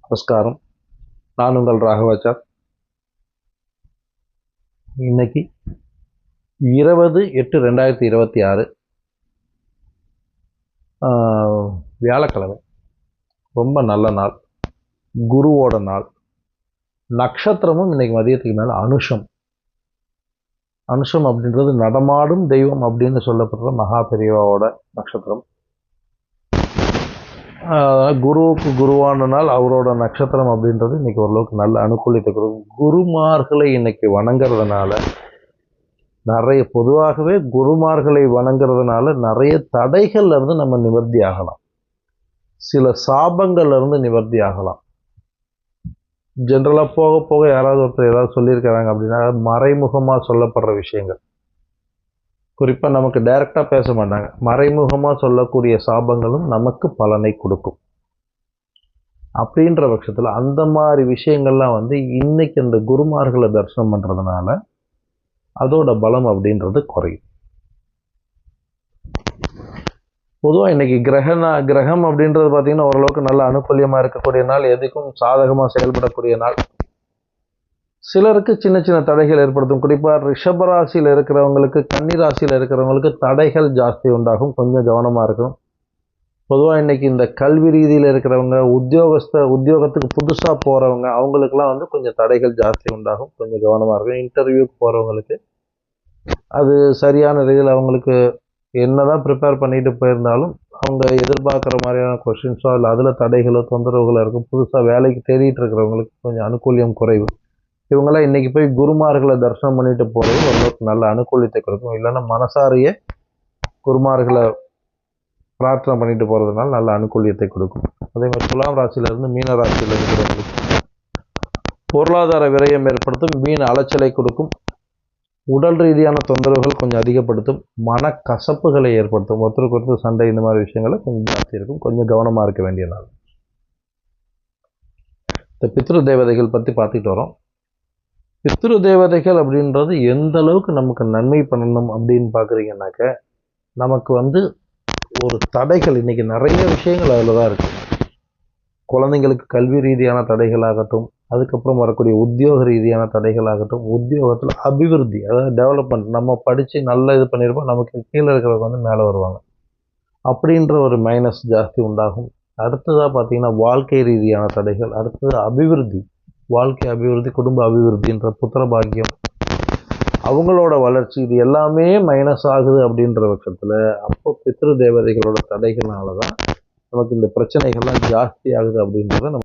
நமஸ்காரம். நான் உங்கள் ராகவாச்சார். இன்னைக்கு 20/8/2026 வியாழக்கிழமை. ரொம்ப நல்ல நாள், குருவோட நாள். நட்சத்திரமும் இன்னைக்கு மதியத்துக்கு மேலே அனுஷம். அனுஷம் அப்படின்றது நடமாடும் தெய்வம் அப்படின்னு சொல்லப்படுற மகா பெரியவாவோட நட்சத்திரம். குருவுக்கு குருவான நாள், அவரோட நட்சத்திரம் அப்படின்றது இன்னைக்கு ஓரளவுக்கு நல்ல அனுகூலித்தை கொடுக்கும். குருமார்களை இன்னைக்கு வணங்குறதுனால பொதுவாகவே குருமார்களை வணங்குறதுனால நிறைய தடைகள்ல இருந்து நம்ம நிவர்த்தி ஆகலாம், சில சாபங்கள்ல இருந்து நிவர்த்தி ஆகலாம். ஜென்ரலாக போக போக யாராவது ஒருத்தர் ஏதாவது சொல்லியிருக்கிறாங்க அப்படின்னா மறைமுகமாக சொல்லப்படுற விஷயங்கள், குறிப்பாக நமக்கு டைரெக்டாக பேச மாட்டாங்க, மறைமுகமாக சொல்லக்கூடிய சாபங்களும் நமக்கு பலனை கொடுக்கும். அப்படின்ற பட்சத்தில் அந்த மாதிரி விஷயங்கள்லாம் இன்னைக்கு அந்த குருமார்களை தரிசனம் பண்ணுறதுனால அதோட பலம் அப்படின்றது குறையும். பொதுவாக இன்னைக்கு கிரகம் அப்படின்றது பார்த்தீங்கன்னா ஓரளவுக்கு நல்ல அனுகூலியமாக இருக்கக்கூடிய நாள், எதுக்கும் சாதகமாக செயல்படக்கூடிய நாள். சிலருக்கு சின்ன சின்ன தடைகள் ஏற்படுத்தும். குறிப்பாக ரிஷபராசியில் இருக்கிறவங்களுக்கு, கன்னி ராசியில் இருக்கிறவங்களுக்கு தடைகள் ஜாஸ்தி உண்டாகும். கொஞ்சம் கவனமாக இருக்கும். பொதுவாக இன்னைக்கு இந்த கல்வி ரீதியில் இருக்கிறவங்க, உத்தியோகத்துக்கு புதுசாக போகிறவங்க, அவங்களுக்குலாம் கொஞ்சம் தடைகள் ஜாஸ்தி உண்டாகும். கொஞ்சம் கவனமாக இருக்கும். இன்டர்வியூக்கு போகிறவங்களுக்கு அது சரியான ரீதியில் அவங்களுக்கு என்னதான் ப்ரிப்பேர் பண்ணிட்டு போயிருந்தாலும் அவங்க எதிர்பார்க்குற மாதிரியான கொஸ்டின்ஸோ இல்லை அதில் தடைகளோ தொந்தரவுகளோ இருக்கும். புதுசாக வேலைக்கு தேடிட்டு இருக்கிறவங்களுக்கு கொஞ்சம் அனுகூலியம் குறைவு. இவங்களாம் இன்றைக்கி போய் குருமார்களை தரிசனம் பண்ணிட்டு போகிறது ஓரளவுக்கு நல்ல அனுகூலியத்தை கொடுக்கும். இல்லைன்னா மனசாரியே குருமார்களை பிரார்த்தனை பண்ணிட்டு போகிறதுனால நல்ல அனுகூலியத்தை கொடுக்கும். அதே மாதிரி துலாம் ராசியிலேருந்து மீன ராசியில் இருக்கிறவங்களுக்கு பொருளாதார விரயம் ஏற்படுத்தும், மீன் அலைச்சலை கொடுக்கும், உடல் ரீதியான தொந்தரவுகள் கொஞ்சம் அதிகப்படுத்தும், மனக்கசப்புகளை ஏற்படுத்தும், ஒருத்தருக்கு ஒருத்தர் சண்டை, இந்த மாதிரி விஷயங்களை கொஞ்சம் ஜாஸ்தி இருக்கும். கொஞ்சம் கவனமாக இருக்க வேண்டிய நாள். இந்த பித்ரு தேவதைகள் பற்றி பார்த்துட்டு வரோம். பித்ரு தேவதைகள் அப்படின்றது எந்த அளவுக்கு நமக்கு நன்மை பண்ணணும் அப்படின்னு பார்க்குறீங்கன்னாக்க, நமக்கு ஒரு தடைகள் இன்னைக்கு நிறைய விஷயங்கள் அதில் தான் இருக்குது. குழந்தைங்களுக்கு கல்வி ரீதியான தடைகளாகட்டும், அதுக்கப்புறம் வரக்கூடிய உத்தியோக ரீதியான தடைகளாகட்டும், உத்தியோகத்தில் அபிவிருத்தி, அதாவது டெவலப்மெண்ட், நம்ம படித்து நல்லா இது பண்ணியிருப்போம், நமக்கு கீழே இருக்கிறவங்க மேலே வருவாங்க அப்படின்ற ஒரு மைனஸ் ஜாஸ்தி உண்டாகும். அடுத்ததாக பார்த்தீங்கன்னா வாழ்க்கை ரீதியான தடைகள், அடுத்தது அபிவிருத்தி, வாழ்க்கை அபிவிருத்தி, குடும்ப அபிவிருத்தின்ற புத்திர பாக்கியம், அவங்களோட வளர்ச்சி, இது எல்லாமே மைனஸ் ஆகுது. அப்படின்ற பட்சத்தில் அப்போ பித்ரு தேவதைகளோட தடைகள்னால தான் நமக்கு இந்த பிரச்சனைகள்லாம் ஜாஸ்தி ஆகுது அப்படின்றத நம்ம